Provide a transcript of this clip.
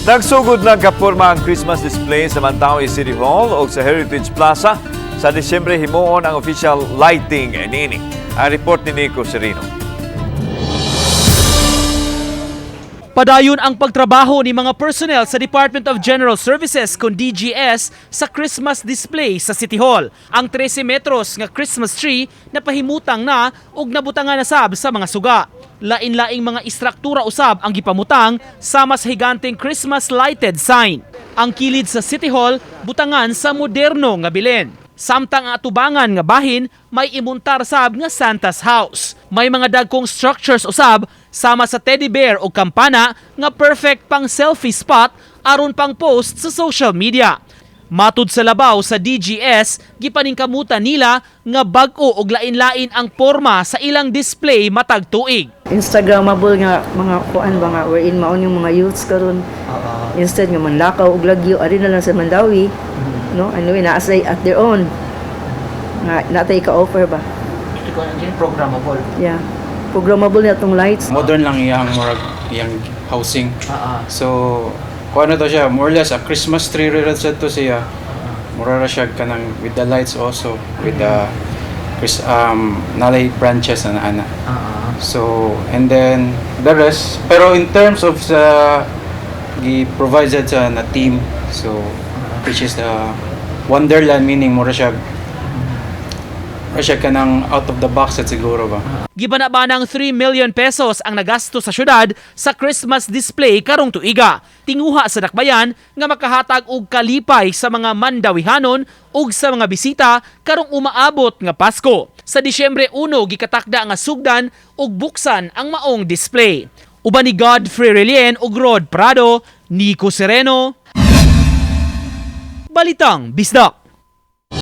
Nagsugod ng kaporma ang Christmas display sa Mantawi City Hall o sa Heritage Plaza. Sa Disyembre, himuon ang official lighting nini. Ang report ni Nico Serino. Padayon ang pagtrabaho ni mga personnel sa Department of General Services kung DGS sa Christmas display sa City Hall. Ang 13 metros nga Christmas tree na pahimutang na ug nabutangan na sab sa mga suga. Lain-laing mga istruktura usab ang gipamutang sama sa higanteng Christmas lighted sign. Ang kilid sa City Hall butangan sa moderno nga bilen. Samtang ang atubangan nga bahin may imuntar sab nga Santa's house. May mga dagkong structures usab sama sa teddy bear o kampana nga perfect pang selfie spot aron pang post sa social media. Matud sa labaw sa DGS, gipaningkamutan nila nga bag-o og lain-lain ang porma sa ilang display matag tuig. Instagrammable nga mga kuan ba nga wherein maon yung mga youths karon. Instead nga manlakaw og lagyo ari na lang sa Mandawi. No, anyway, naasay at their own. Natay ka-offer ba? Programmable. Yeah. Programmable na itong lights. Modern lang iyang housing. So, kung ano to siya, more or less, a Christmas tree rin sa to siya. Mura ra siya kanang with the lights also, with the nalay branches na ana. So, and then, the rest, pero in terms of sa gi-provided sa na team, so, which is the Wonderland, meaning mura siya kanang out of the box at siguro ba. Gibanaba ng 3 million pesos ang nagasto sa syudad sa Christmas display karong tuiga. Tinguha sa dakbayan nga makahatag og kalipay sa mga Mandawihanon ug sa mga bisita karong umaabot nga Pasko. Sa Disyembre 1 gikatakda nga sugdan ug buksan ang maong display. Uban ni Godfrey Relien ug Rod Prado, Nico Sereno, Balitang Bisdak.